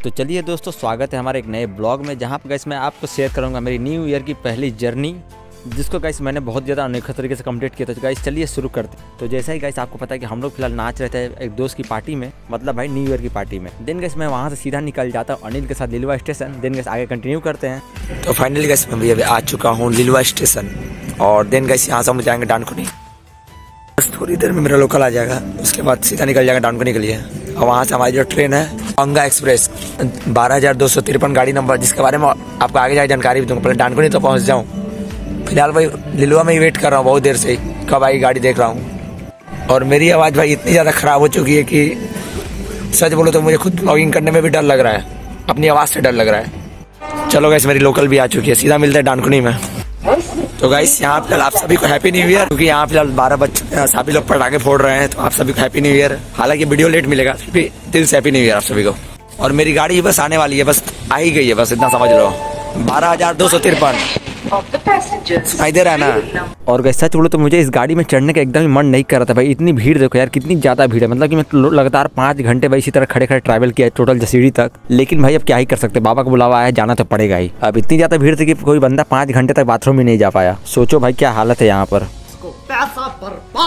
तो चलिए दोस्तों, स्वागत है हमारे एक नए ब्लॉग में, जहाँ पर गाइस मैं आपको शेयर करूँगा मेरी न्यू ईयर की पहली जर्नी, जिसको गाइस मैंने बहुत ज़्यादा अनोखे तरीके से कंप्लीट किया। तो गाइस चलिए शुरू करते हैं। तो जैसा ही गाइस आपको पता है कि हम लोग फिलहाल नाच रहे थे एक दोस्त की पार्टी में, मतलब भाई न्यू ईयर की पार्टी में। देन गाइस मैं वहाँ से सीधा निकल जाता हूँ अनिल के साथ लिलुआ स्टेशन। देन गाइस आगे कंटिन्यू करते हैं। तो फाइनली गाइस मैं भी आ चुका हूँ लिलुआ स्टेशन, और देन गाइस यहाँ से हम जाएंगे डानकुनी। बस थोड़ी देर में मेरा लोकल आ जाएगा, उसके बाद सीधा निकल जाएगा डानकुनी के लिए। और वहाँ से हमारी जो ट्रेन है गंगा एक्सप्रेस 12,253 गाड़ी नंबर, जिसके बारे में आपको आगे जाके जानकारी भी दूंगा। पहले डानकुनी तो पहुँच जाऊँ। फिलहाल भाई लिलुआ में ही वेट कर रहा हूँ बहुत देर से, कब आई गाड़ी देख रहा हूँ। और मेरी आवाज़ भाई इतनी ज़्यादा ख़राब हो चुकी है कि सच बोलो तो मुझे खुद ब्लॉगिंग करने में भी डर लग रहा है, अपनी आवाज़ से डर लग रहा है। चलो गाइस मेरी लोकल भी आ चुकी है, सीधा मिलते हैं डानकुनी में। तो गाइस यहाँ फिलहाल आप सभी को हैप्पी न्यू ईयर, क्योंकि यहाँ फिलहाल 12 बज चुके हैं, सभी लोग पटाखे फोड़ रहे हैं। तो आप सभी को हैप्पी न्यू ईयर। हालांकि वीडियो लेट मिलेगा, फिर भी दिल से हैप्पी न्यू ईयर आप सभी को। और मेरी गाड़ी बस आने वाली है, बस आ ही गई है, बस इतना समझ लो। 12,253 सुनाई दे रहा है ना। और गाइस सच बोलो तो मुझे इस गाड़ी में चढ़ने का एकदम मन नहीं कर रहा था भाई। इतनी भीड़ देखो यार, कितनी ज़्यादा भीड़ है। मतलब कि मैं लगातार 5 घंटे भाई इसी तरह खड़े खड़े ट्रैवल किया टोटल जसीडी तक। लेकिन भाई अब क्या ही कर सकते, बाबा का बुलावा आया, जाना तो पड़ेगा ही। अब इतनी ज़्यादा भीड़ थी कि कोई बंदा 5 घंटे तक बाथरूम में नहीं जा पाया। सोचो भाई क्या हालत है यहाँ पर।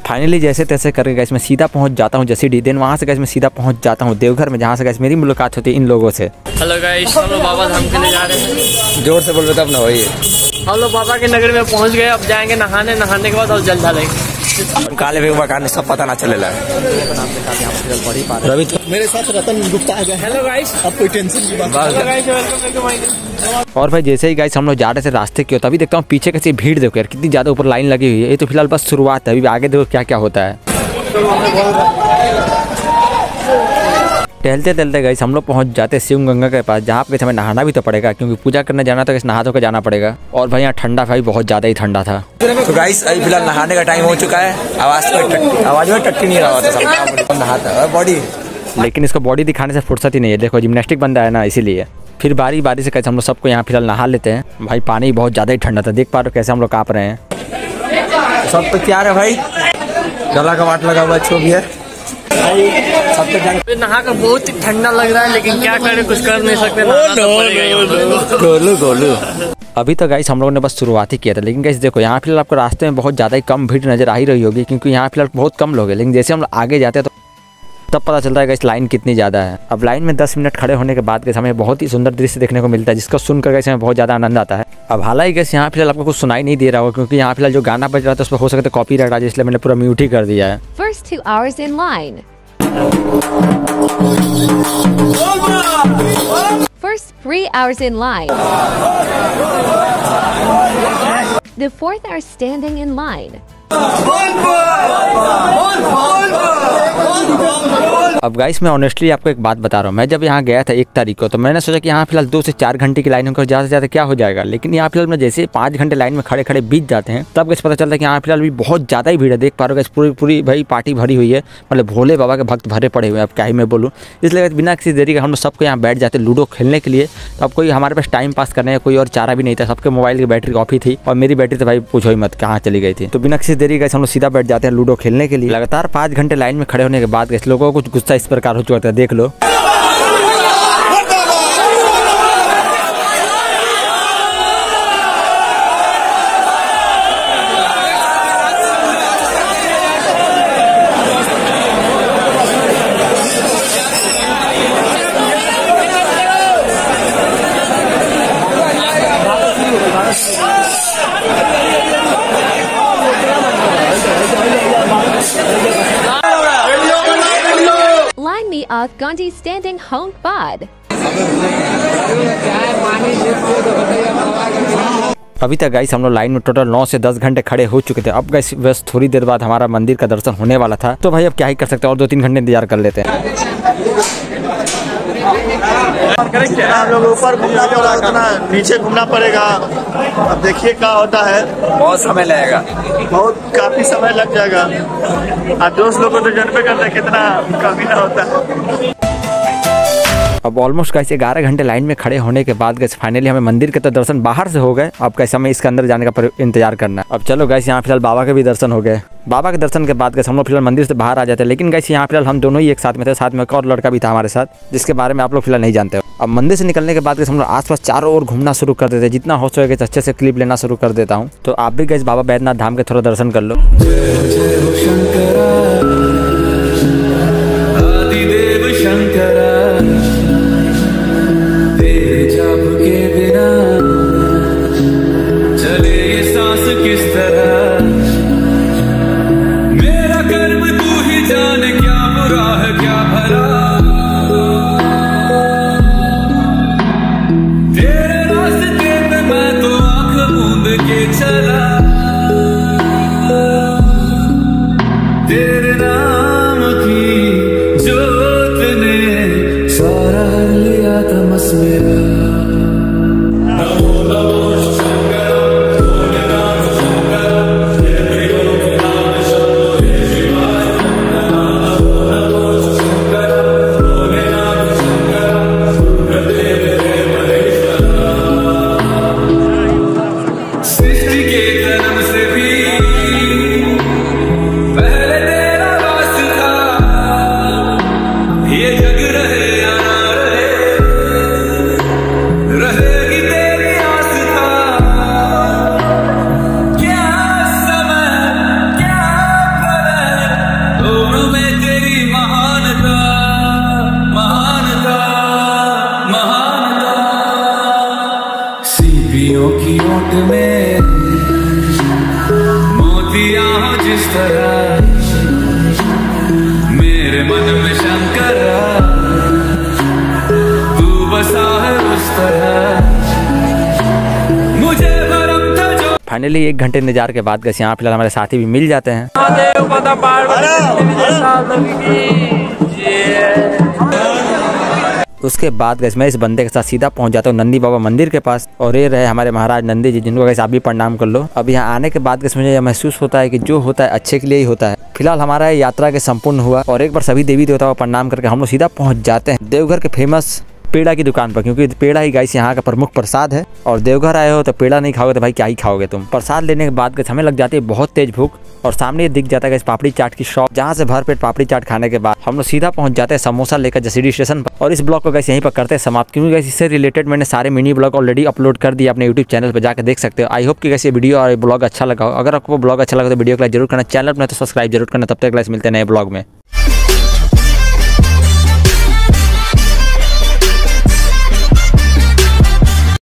फाइनली जैसे तैसे करके गाइस मैं सीधा पहुंच जाता हूं जसीडी। देन वहां से गाइस मैं सीधा पहुंच जाता हूं देवघर में, जहां से गाइस मेरी मुलाकात होती है इन लोगों से। हेलो गाइस, हम लोग बाबा धाम के लिए जा रहे हैं। जोर से बोल रहे तब ना भाई। हम लोग बाबा के नगर में पहुंच गए, अब जाएंगे नहाने के बाद और जल डालेंगे। काले बेगवा का सब पता ना चलेगा। रवि तो मेरे साथ रतन गुप्ता आ गया। हेलो गाइस, अब कोई टेंशन की बात नहीं। और भाई जैसे ही गाइस हम लोग जा रहे थे रास्ते की, तभी देखता हूँ पीछे कैसी भीड़ देखो यार, कितनी ज्यादा ऊपर लाइन लगी हुई है। ये तो फिलहाल बस शुरुआत है, अभी आगे देखो क्या क्या होता है। टहलते टहलते गाइस हम लोग पहुंच जाते शिव गंगा के पास, जहाँ पे हमें नहाना भी तो पड़ेगा, क्योंकि पूजा करने जाना तो नहा धो के जाना पड़ेगा। और भाई यहाँ ठंडा भाई बहुत ज्यादा ही ठंडा था। तो गाइस अभी फिलहाल नहाने का टाइम हो चुका है। आवाज में टट्टी नहीं रहा होता सब नहाता है बॉडी, लेकिन इसको बॉडी दिखाने से फुर्सत ही नहीं है। देखो जिम्नास्टिक बंदा है ना, इसीलिए। फिर बारी बारी से कैसे हम लोग सबको यहाँ फिलहाल नहा लेते हैं। भाई पानी बहुत ज्यादा ही ठंडा था, देख पा रहे हो कैसे हम लोग काँप रहे हैं। सब तो तैयार है भाई, गला का वाट लगा हुआ छो भी है। नहा कर बहुत ही ठंडा लग रहा है, लेकिन क्या करें, कुछ कर नहीं सकते। गोलू गोलू। अभी तो गाइस हम लोगों ने बस शुरुआत ही किया था, लेकिन गाइस देखो यहाँ फिलहाल आपको रास्ते में बहुत ज़्यादा ही कम भीड़ नजर आ ही रही होगी, क्योंकि यहाँ फिलहाल बहुत कम लोग हैं। लेकिन जैसे हम लोग आगे जाते हैं तो तब पता चलता है गाइस लाइन कितनी ज़्यादा है। अब लाइन में 10 मिनट खड़े होने के बाद गाइस हमें बहुत ही सुंदर दृश्य देखने को मिलता है, जिसको सुनकर गाइस हमें बहुत ज़्यादा आनंद आता है। अब हालांकि गाइस यहाँ फिलहाल आपको कुछ सुनाई नहीं दे रहा होगा, क्योंकि यहाँ फिलहाल जो गाना बज रहा था उस पर हो सकता है कॉपीराइट आ जाए, इसलिए मैंने पूरा म्यूट ही कर दिया है। First 2 hours in line. First 3 hours in line. The 4th hour standing in line. अब गाइस मैं ऑनेस्टली आपको एक बात बता रहा हूँ, मैं जब यहाँ गया था 1 तारीख को, तो मैंने सोचा कि यहाँ फिलहाल 2 से 4 घंटे की लाइन होकर ज़्यादा से ज़्यादा क्या हो जाएगा। लेकिन यहाँ फिलहाल मैं जैसे 5 घंटे लाइन में खड़े खड़े बीत जाते हैं, तब गाइस पता चलता है कि यहाँ फिलहाल भी बहुत ज़्यादा ही भीड़ है। देख पा रहे हो पूरी भाई पार्टी भरी हुई है, मतलब भोले बाबा के भक्त भरे पड़े हुए हैं। अब क्या ही मैं बोलूँ, इसलिए बिना किसी देरी के हम लोग सबको यहाँ बैठ जाते लूडो खेलने के लिए। तो अब कोई हमारे पास टाइम पास करने का कोई और चारा भी नहीं था, सबके मोबाइल की बैटरी ऑफ ही थी, और मेरी बैटरी तो भाई पूछो ही मत कहाँ चली गई थी। तो बिना किसी देरी के हम लोग सीधा बैठ जाते हैं लूडो खेलने के लिए। लगातार 5 घंटे लाइन में खड़े होने के बाद गाइस लोगों को कुछ गुस्सा इस प्रकार हो चुका था, देख लो। Line me off Gandhi standing Hong Pod. अभी तक गाइस हम लोग लाइन में टोटल 9 से 10 घंटे खड़े हो चुके थे। अब गाइस बस थोड़ी देर बाद हमारा मंदिर का दर्शन होने वाला था, तो भाई अब क्या ही कर सकते हैं, और 2-3 घंटे इंतजार कर लेते हैं। हम लोग ऊपर घूमना पड़ा, उतना नीचे घूमना पड़ेगा। अब देखिए क्या होता है, बहुत समय लगेगा, काफी समय लग जाएगा। अब दोस्त लोगों को तो जानते करते हैं कितना कमी ना होता है। अब ऑलमोस्ट कैसे 11 घंटे लाइन में खड़े होने के बाद गैस फाइनली हमें मंदिर के तो दर्शन बाहर से हो गए। अब कैसे हमें इसके अंदर जाने का इंतजार करना है। अब चलो गैस यहाँ फिलहाल बाबा के भी दर्शन हो गए। बाबा के दर्शन के बाद गैस हम लोग फिलहाल मंदिर से बाहर आ जाते हैं। लेकिन गैस यहाँ फिलहाल हम दोनों ही एक साथ में थे, साथ में एक और लड़का भी था हमारे साथ, जिसके बारे में आप लोग फिलहाल नहीं जानते हो। अब मंदिर से निकलने के बाद हम लोग आसपास चारों ओर घूमना शुरू कर देते हैं। जितना हो सके अच्छे से क्लिप लेना शुरू कर देता हूँ। तो आप भी गए बाबा बैद्यनाथ धाम के थोड़ा दर्शन कर लो। मेरे मन में शंकर तू बसा है उस तरह मुझे भरम था जो। फाइनली 1 घंटे इंतजार के बाद यहाँ फिलहाल हमारे साथी भी मिल जाते हैं। उसके बाद गैस मैं इस बंदे के साथ सीधा पहुंच जाता हूँ नंदी बाबा मंदिर के पास। और ये रहे हमारे महाराज नंदी जी, जिनको गैस आप भी प्रणाम कर लो। अब यहाँ आने के बाद गैस मुझे यह महसूस होता है कि जो होता है अच्छे के लिए ही होता है। फिलहाल हमारा यात्रा के संपूर्ण हुआ और एक बार सभी देवी देवताओं को प्रणाम करके हम लोग सीधा पहुँच जाते हैं देवघर के फेमस पेड़ा की दुकान पर, क्योंकि पेड़ा ही गाइस यहाँ का प्रमुख प्रसाद है। और देवघर आए हो तो पेड़ा नहीं खाओगे तो भाई क्या ही खाओगे तुम। प्रसाद लेने के बाद हमें लग जाती है बहुत तेज भूख और सामने ये दिख जाता है पापड़ी चाट की शॉप, जहाँ से भर पेट पापड़ी चाट खाने के बाद हम लोग सीधा पहुंच जाते हैं समोसा लेकर जसीडीह स्टेशन पर। और इस ब्लॉग को गैस यहीं पर करते हैं समाप्त, क्योंकि गैस इससे रिलेटेड मैंने सारे मिनी ब्लॉग ऑलरेडी अपलोड कर दिए अपने यूट्यूब चैनल पर, जाकर देख सकते हो। आई होप कि गैस ये वीडियो और ब्लॉग अच्छा लगा हो। अगर आपको ब्लॉग अच्छा लगा तो वीडियो को लाइक जरूर करना, चैनल पर तो सब्सक्राइब जरूर करना। तब तक गैस मिलते हैं नए ब्लॉग में।